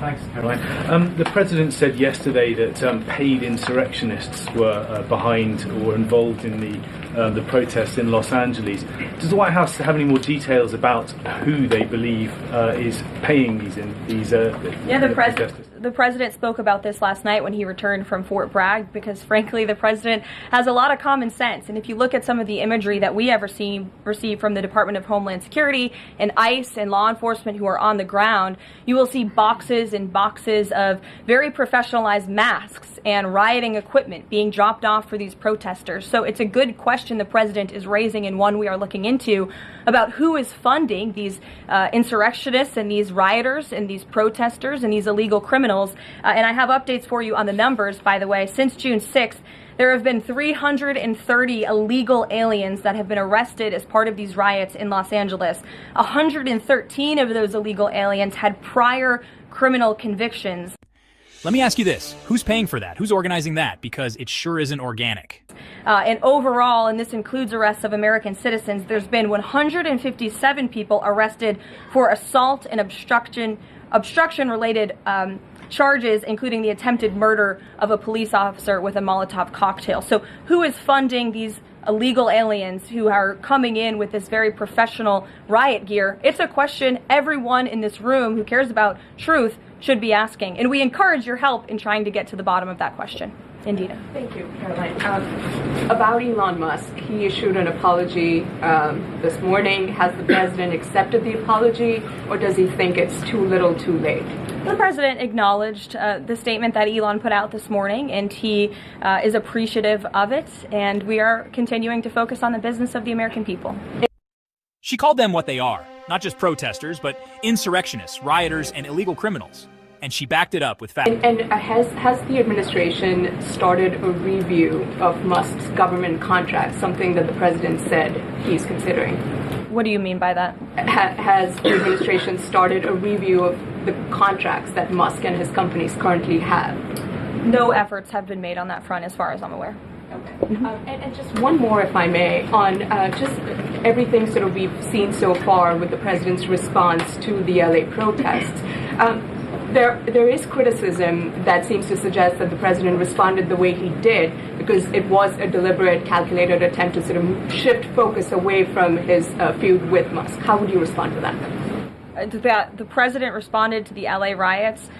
Thanks, Caroline. The President said yesterday that paid insurrectionists were behind or involved in the protests in Los Angeles. Does the White House have any more details about who they believe is paying these protesters? The President spoke about this last night when he returned from Fort Bragg, because frankly the President has a lot of common sense. And if you look at some of the imagery that we have received from the Department of Homeland Security and ICE and law enforcement who are on the ground, you will see boxes and boxes of very professionalized masks and rioting equipment being dropped off for these protesters. So it's a good question the President is raising, and one we are looking into, about who is funding these insurrectionists and these rioters and these protesters and these illegal criminals. And I have updates for you on the numbers, by the way. Since June 6th, there have been 330 illegal aliens that have been arrested as part of these riots in Los Angeles. 113 of those illegal aliens had prior criminal convictions. Let me ask you this. Who's paying for that? Who's organizing that? Because it sure isn't organic. And overall, and this includes arrests of American citizens, there's been 157 people arrested for assault and obstruction-related charges, including the attempted murder of a police officer with a Molotov cocktail. So who is funding these illegal aliens who are coming in with this very professional riot gear? It's a question everyone in this room who cares about truth should be asking. And we encourage your help in trying to get to the bottom of that question. Indita. Thank you, Caroline. About Elon Musk, he issued an apology this morning. Has the President accepted the apology, or does he think it's too little too late? The President acknowledged the statement that Elon put out this morning, and he is appreciative of it, and we are continuing to focus on the business of the American people. She called them what they are, not just protesters, but insurrectionists, rioters, and illegal criminals. And she backed it up with facts. And has the administration started a review of Musk's government contracts, something that the President said he's considering? What do you mean by that? Has the administration started a review of the contracts that Musk and his companies currently have? No efforts have been made on that front as far as I'm aware. Okay. And just one more, if I may, on just everything sort of we've seen so far with the President's response to the LA protests. There is criticism that seems to suggest that the President responded the way he did because it was a deliberate, calculated attempt to sort of shift focus away from his feud with Musk. How would you respond to that? The President responded to the LA riots,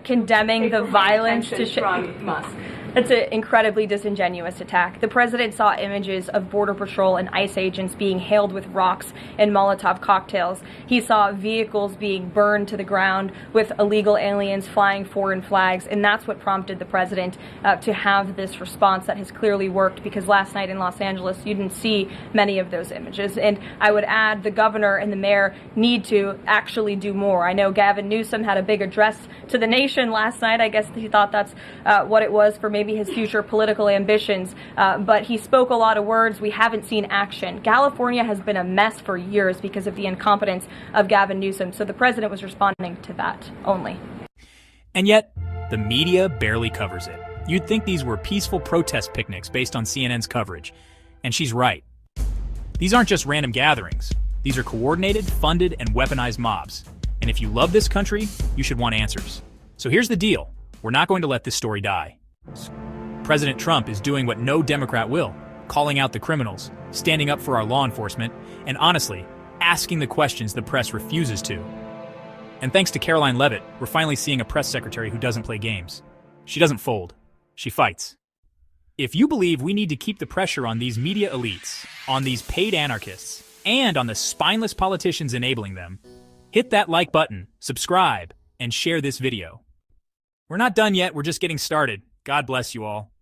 condemning the violence from Musk. It's an incredibly disingenuous attack. The President saw images of Border Patrol and ICE agents being hailed with rocks and Molotov cocktails. He saw vehicles being burned to the ground with illegal aliens flying foreign flags, and that's what prompted the President to have this response that has clearly worked, because last night in Los Angeles you didn't see many of those images. And I would add the governor and the mayor need to actually do more. I know Gavin Newsom had a big address to the nation last night. I guess he thought that's what it was for maybe his future political ambitions, but he spoke a lot of words. We haven't seen action. California has been a mess for years because of the incompetence of Gavin Newsom, so the President was responding to that only. And yet, the media barely covers it. You'd think these were peaceful protest picnics based on CNN's coverage. And she's right. These aren't just random gatherings. These are coordinated, funded, and weaponized mobs. And if you love this country, you should want answers. So here's the deal. We're not going to let this story die. President Trump is doing what no Democrat will, calling out the criminals, standing up for our law enforcement, and honestly, asking the questions the press refuses to. And thanks to Karoline Leavitt, we're finally seeing a press secretary who doesn't play games. She doesn't fold. She fights. If you believe we need to keep the pressure on these media elites, on these paid anarchists, and on the spineless politicians enabling them, hit that like button, subscribe, and share this video. We're not done yet, we're just getting started. God bless you all.